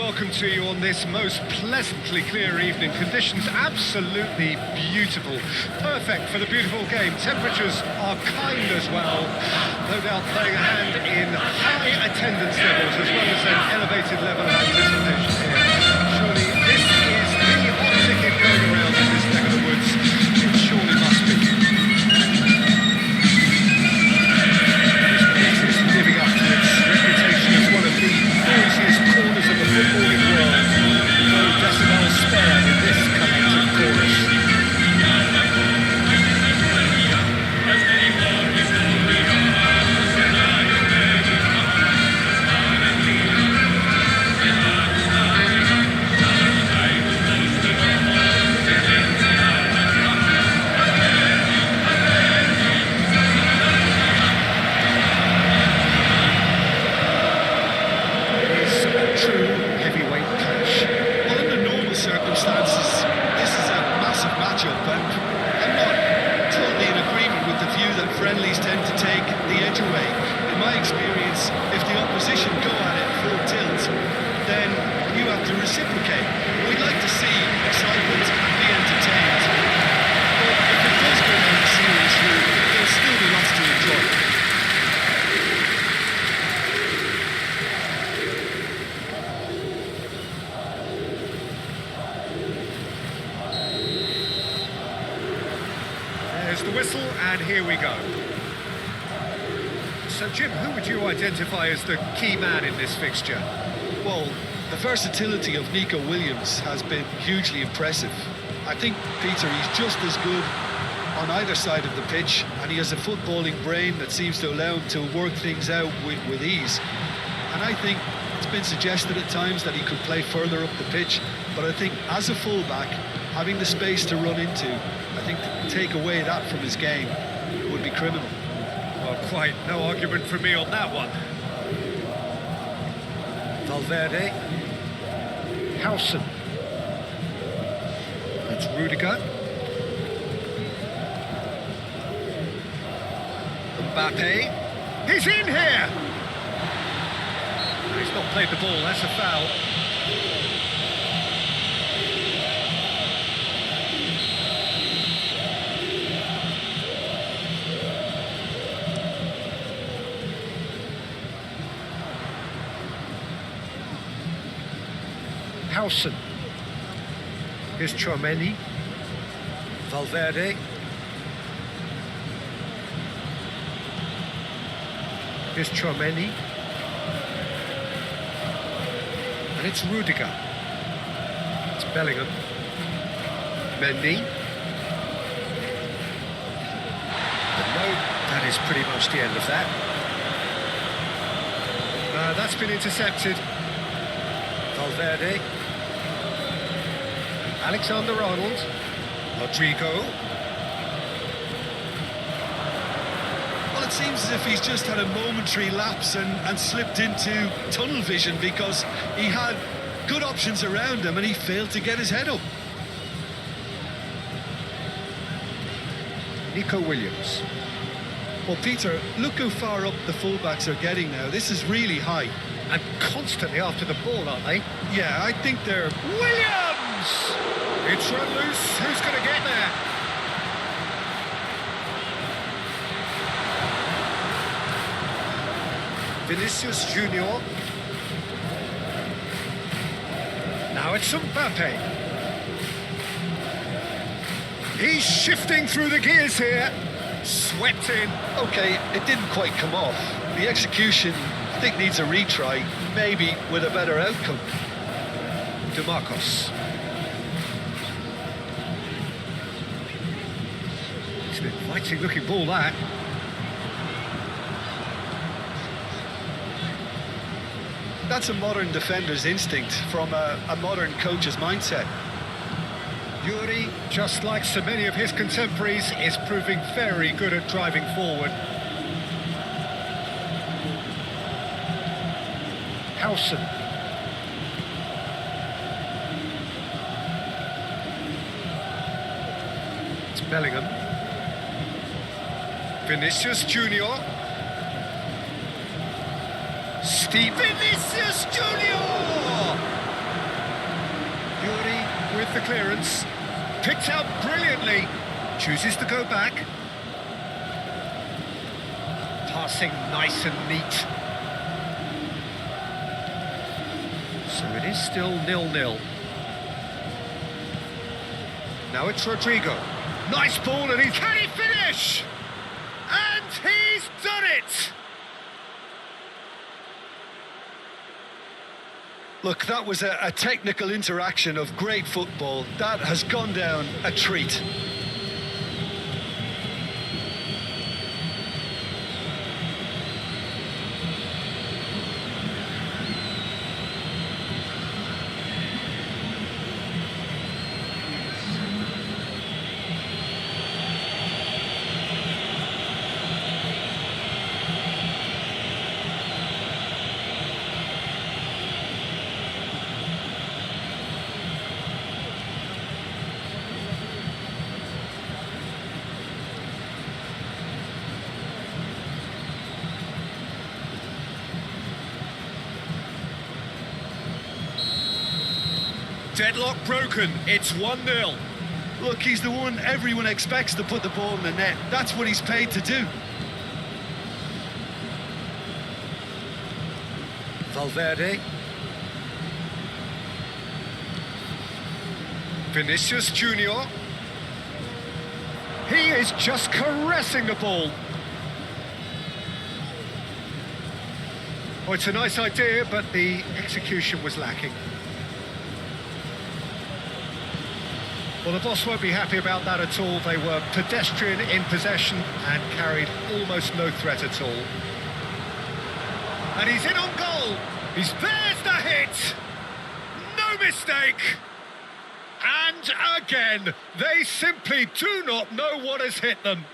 welcome to you on this most pleasantly clear evening. Conditions absolutely beautiful. Perfect for the beautiful game. Temperatures are kind as well. No doubt playing a hand in high attendance levels as well as an elevated level of anticipation here. Surely this is the hot ticket going around in this neck of the woods. It surely must be. This place is living up to its reputation as one of the noisiest corners of the footballing world. No decibel spared in this collective chorus. Circumstances, this is a massive matchup, and I'm not totally in agreement with the view that friendlies tend to take the edge away. In my experience, if the opposition go at it full tilt, then you have to reciprocate. We'd like to see excitement and be entertained, but if it does go down the serious route, there'll still be lots to enjoy. The whistle, and here we go. So, Jim, who would you identify as the key man in this fixture? Well, the versatility of Nico Williams has been hugely impressive. I think, Peter, he's just as good on either side of the pitch, and he has a footballing brain that seems to allow him to work things out with ease. And I think it's been suggested at times that he could play further up the pitch, but I think as a fullback, having the space to run into, I think to take away that from his game would be criminal. Well, quite no argument from me on that one. Valverde. Howson. That's Rudiger. Mbappe. He's in here! He's not played the ball, that's a foul. Howson. Here's Chouameni. Valverde. Here's Chouameni. And it's Rudiger. It's Bellingham. Mendy. But no, that is pretty much the end of that. That's been intercepted. Valverde. Alexander-Arnold. Rodrigo. Well, it seems as if he's just had a momentary lapse and slipped into tunnel vision, because he had good options around him and he failed to get his head up. Nico Williams. Well, Peter, look how far up the fullbacks are getting now. This is really high. And constantly after the ball, aren't they? Yeah, I think they're... Williams! It's run loose. Who's going to get there? Vinicius Junior. Now it's Mbappe. He's shifting through the gears here. Swept in. Okay, it didn't quite come off. The execution, I think, needs a retry, maybe with a better outcome. DeMarcos. It's an inviting looking ball, that. That's a modern defender's instinct from a modern coach's mindset. Yuri, just like so many of his contemporaries, is proving very good at driving forward. Howson. It's Bellingham. Vinicius Junior. Vinicius Junior! the clearance. Picked out brilliantly. Chooses to go back. Passing nice and neat. So it is still 0-0. Now it's Rodrigo. Nice ball, and can he finish? And he's done it! Look, that was a technical interaction of great football. That has gone down a treat. Deadlock broken, it's 1-0. Look, he's the one everyone expects to put the ball in the net. That's what he's paid to do. Valverde. Vinicius Junior. He is just caressing the ball. Oh, it's a nice idea, but the execution was lacking. Well, the boss won't be happy about that at all. They were pedestrian in possession and carried almost no threat at all. And he's in on goal. There's the hit. No mistake. And again, they simply do not know what has hit them.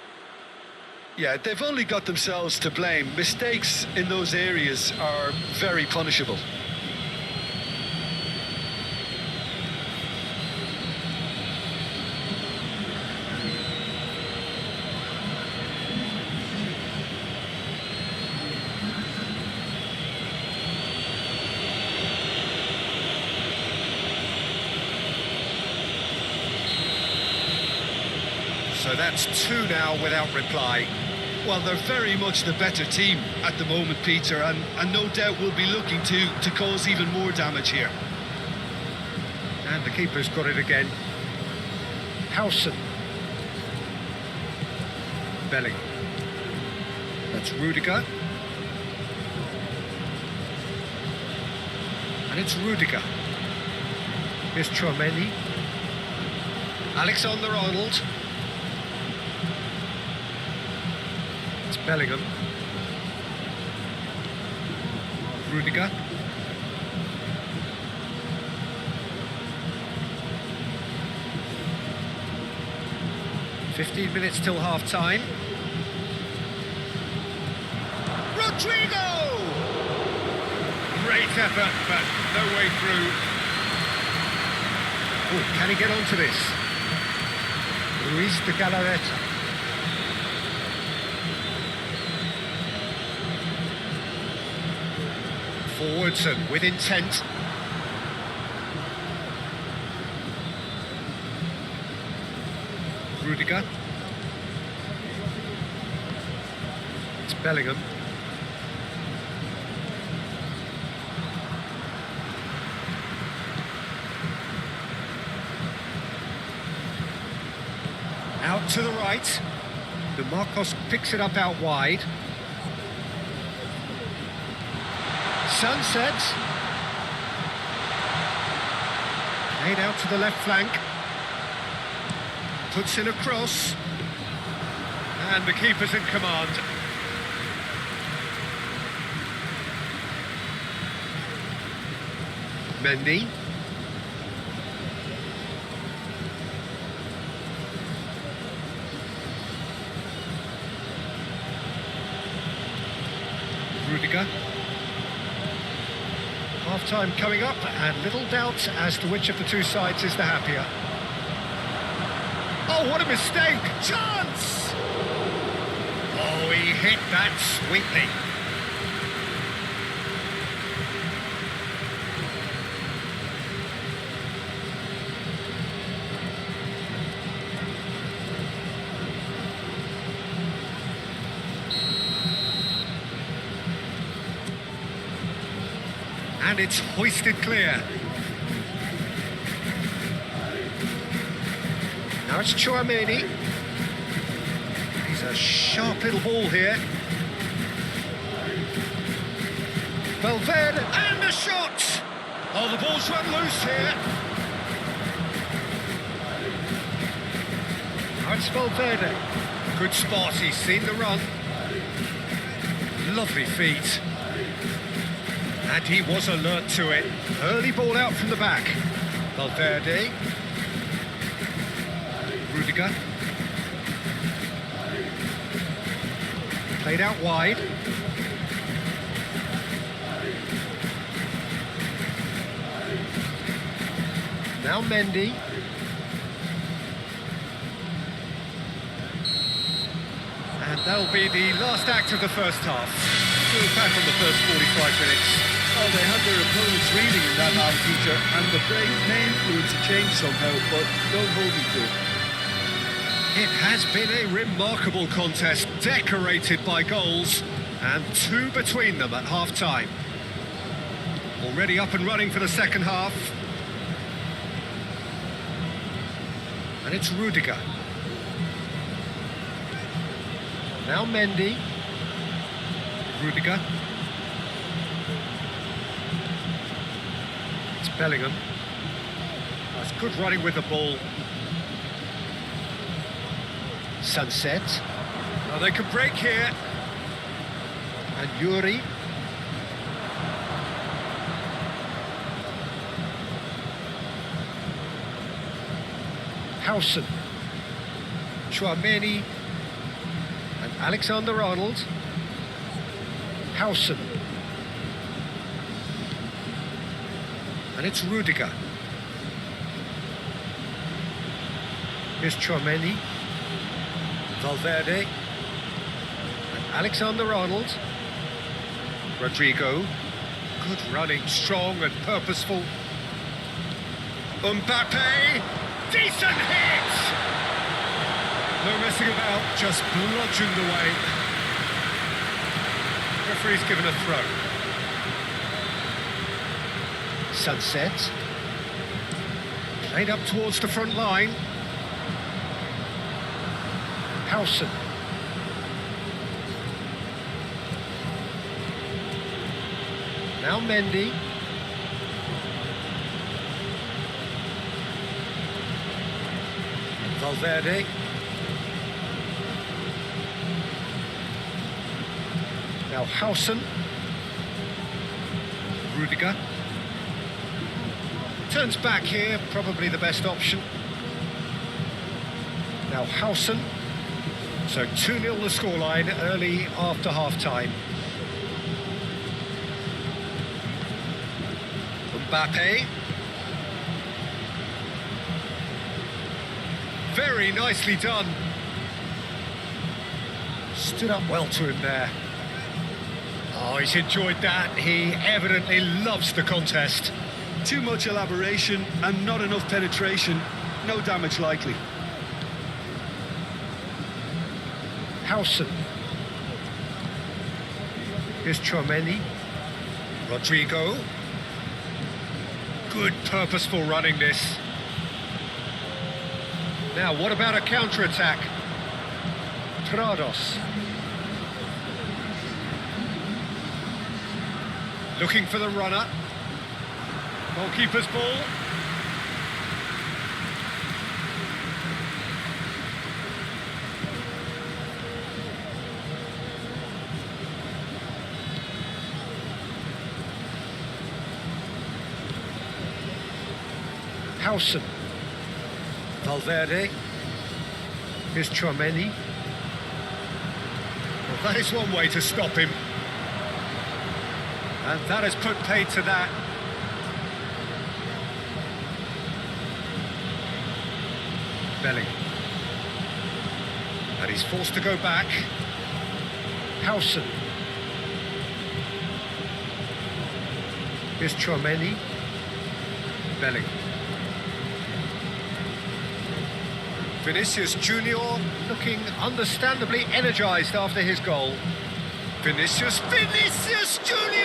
Yeah, they've only got themselves to blame. Mistakes in those areas are very punishable. So that's 2 now without reply. Well, they're very much the better team at the moment, Peter, and no doubt will be looking to cause even more damage here. And the keeper's got it again. Howson. Bellingham. That's Rudiger. And it's Rudiger. Here's Tchouaméni. Alexander-Arnold. It's Bellingham. Rudiger. "15 minutes till half-time. Rodrigo! Great effort, but no way through. Oh, can he get onto this? Luis de Galarreta. Forwards and with intent. Rudiger. It's Bellingham. Out to the right. The Marcos picks it up out wide. Sunset. Played out to the left flank. Puts in a cross. And the keeper's in command. Mendy. Rudiger. Half-time coming up, and little doubt as to which of the two sides is the happier. Oh, what a mistake! Chance! Oh, he hit that sweetly. And it's hoisted clear. Now it's Tchouaméni. He's a sharp little ball here. Valverde, and a shot! Oh, the ball's run loose here. Now it's Valverde. Good spot, he's seen the run. Lovely feet. And he was alert to it. Early ball out from the back. Valverde. Rudiger. Played out wide. Now Mendy. And that'll be the last act of the first half. We'll back on the first 45 minutes. Oh, they had their opponents reading in that half, Peter, and the break may influence a change somehow, but don't hold me to it. It has been a remarkable contest, decorated by goals, and two between them at half-time. Already up and running for the second half. And it's Rudiger. Now Mendy. Rudiger. It's Bellingham. That's good running with the ball. Sunset. Now they can break here. And Yuri. Howson. Tchouaméni. And Alexander-Arnold. Howson. And it's Rudiger. Here's Tchouaméni. Valverde. And Alexander-Arnold. Rodrigo. Good running, strong and purposeful. Mbappe. Decent hit! No messing about, just bludgeoned away. Referee's given a throw. Sunset. Played up towards the front line. Howson. Now Mendy. Valverde. Now Howson. Rudiger. Turns back here, probably the best option. Now Howson. So 2-0 the scoreline early after half-time. Mbappe. Very nicely done. Stood up well to him there. Oh, he's enjoyed that. He evidently loves the contest. Too much elaboration and not enough penetration. No damage likely. Howson. Here's Tchouaméni. Rodrigo. Good purposeful running this. Now, what about a counter-attack? Prados. Looking for the runner. Goalkeeper's ball. Howson. Valverde. Here's Tchouaméni. Well, that is one way to stop him. And that has put paid to that. Bellingham. And he's forced to go back. Howson. Here's Tchouaméni. Bellingham. Vinicius Junior looking understandably energised after his goal. Vinicius Junior!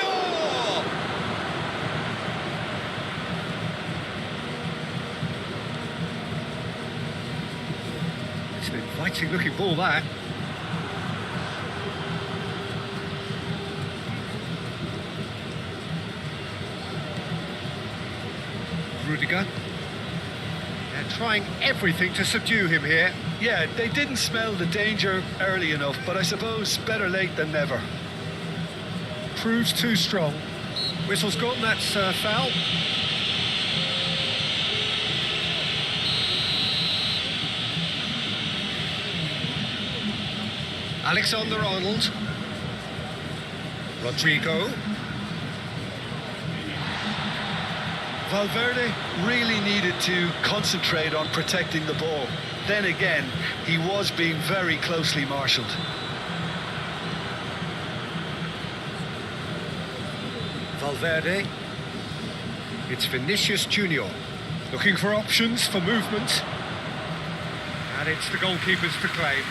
It's an inviting looking ball, that. Rudiger. They're trying everything to subdue him here. Yeah, they didn't smell the danger early enough, but I suppose better late than never. Proves too strong. Whistle's gone, that's foul. Alexander-Arnold. Rodrigo. Valverde really needed to concentrate on protecting the ball. Then again, he was being very closely marshalled. Valverde. It's Vinicius Junior. Looking for options for movement. And it's the goalkeepers to claim.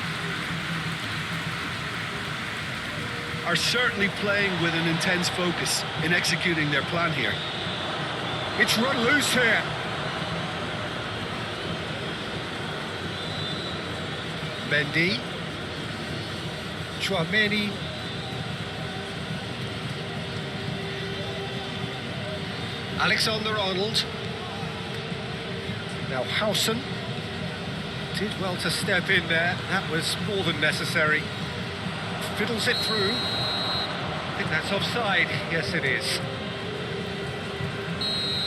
Are certainly playing with an intense focus in executing their plan here. It's run loose here. Mendy. Chouameni. Alexander-Arnold. Now Howson. Did well to step in there. That was more than necessary. Fiddles it through. I think that's offside. Yes, it is.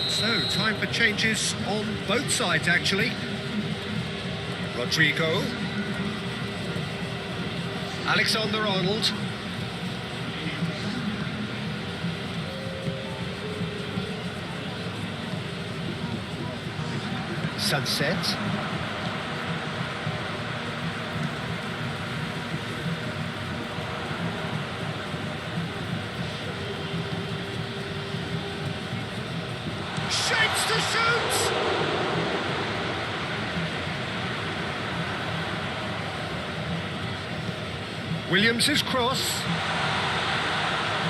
So, time for changes on both sides, actually. Rodrigo. Alexander-Arnold. Sunset. Shapes to shoot! Williams' cross.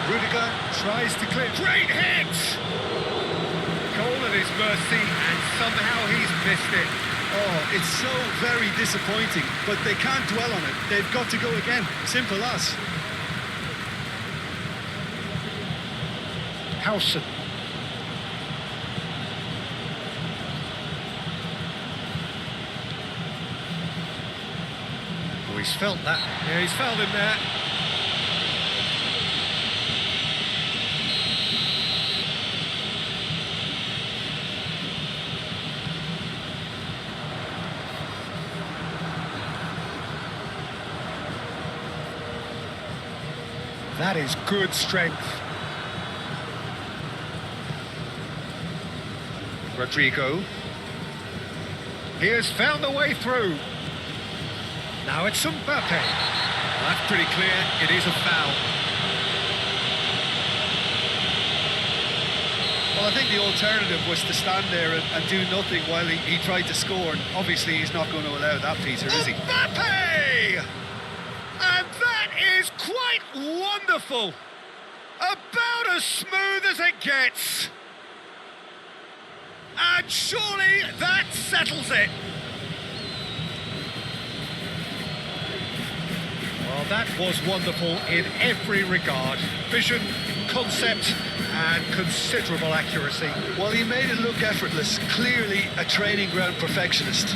Rudiger tries to clear. Great hit! Goal at his mercy, and somehow he's missed it. Oh, it's so very disappointing, but they can't dwell on it. They've got to go again. Simple as. Howson. Oh, he's felt that. Yeah, he's felt him there. That is good strength. Rodrigo. He has found the way through. Now it's Mbappe. Well, that's pretty clear. It is a foul. Well, I think the alternative was to stand there and do nothing while he tried to score. And obviously, he's not going to allow that, Peter, is he? Mbappe! And that is quite wonderful. About as smooth as it gets. And surely that settles it. Well, that was wonderful in every regard. Vision, concept, and considerable accuracy. Well, he made it look effortless. Clearly a training ground perfectionist.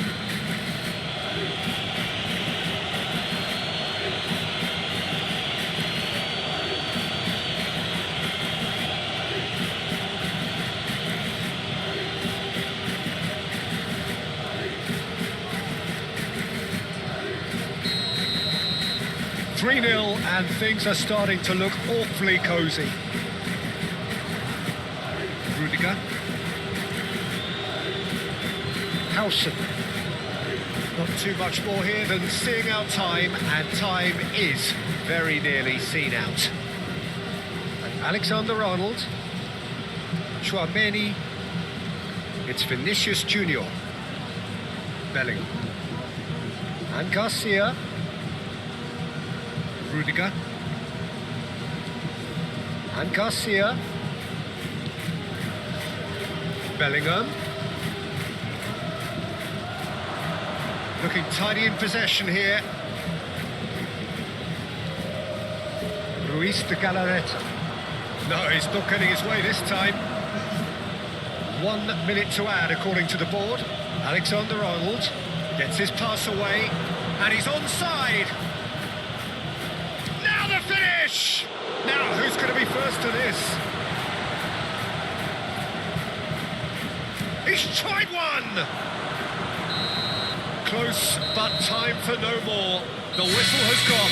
3-0, and things are starting to look awfully cosy. Rudiger. Howson. Not too much more here than seeing out time, and time is very nearly seen out. And Alexander-Arnold. Chouameni. It's Vinicius Junior. Bellingham. And Garcia. Rudiger. And Garcia. Bellingham. Looking tidy in possession here. Ruiz de Galarreta. No, he's not getting his way this time. 1 minute to add according to the board. Alexander-Arnold gets his pass away, and he's onside. Now the finish! Now, who's going to be first to this? He's tried one! Close, but time for no more. The whistle has gone.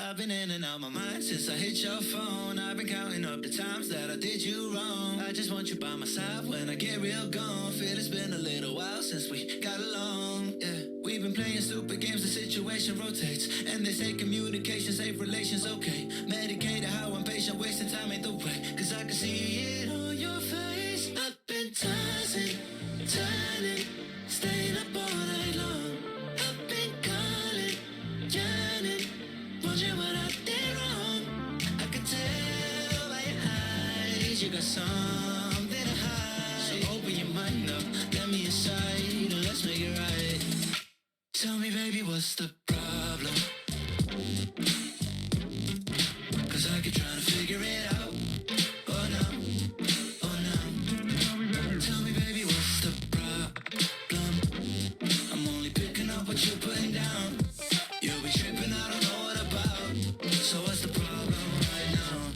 I've been in and out my mind since I hit your phone. I've been counting up the times that I did you wrong. I just want you by my side when I get real gone. Feel it's been a little while since we got along. Yeah, we've been playing stupid games, the situation rotates. And they say communication, safe relations, okay. Medicated how I'm patient, wasting time ain't the way. Cause I can see it on your face. I've been tossing, turning, staying up all night long. I've been calling, yearning, wondering what I did wrong. I could tell by your eyes you got something to hide. So open your mind up, let me inside, and let's make it right. Tell me, baby, what's the problem? Cause I keep trying to figure it out. Oh no, oh no. Tell me, baby, what's the problem? I'm only picking up what you're putting down. You'll be tripping, I don't know what about. So what's the problem right now?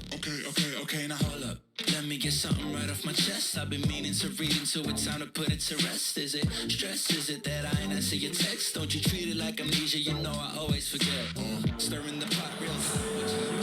Okay, now hold up. Let me get something right off my chest. I've been meaning to read into it, time to put it to rest. Is it stress? Is it that I ain't answer your text? Don't you treat it like amnesia, you know I always forget. Stirring the pot real fast.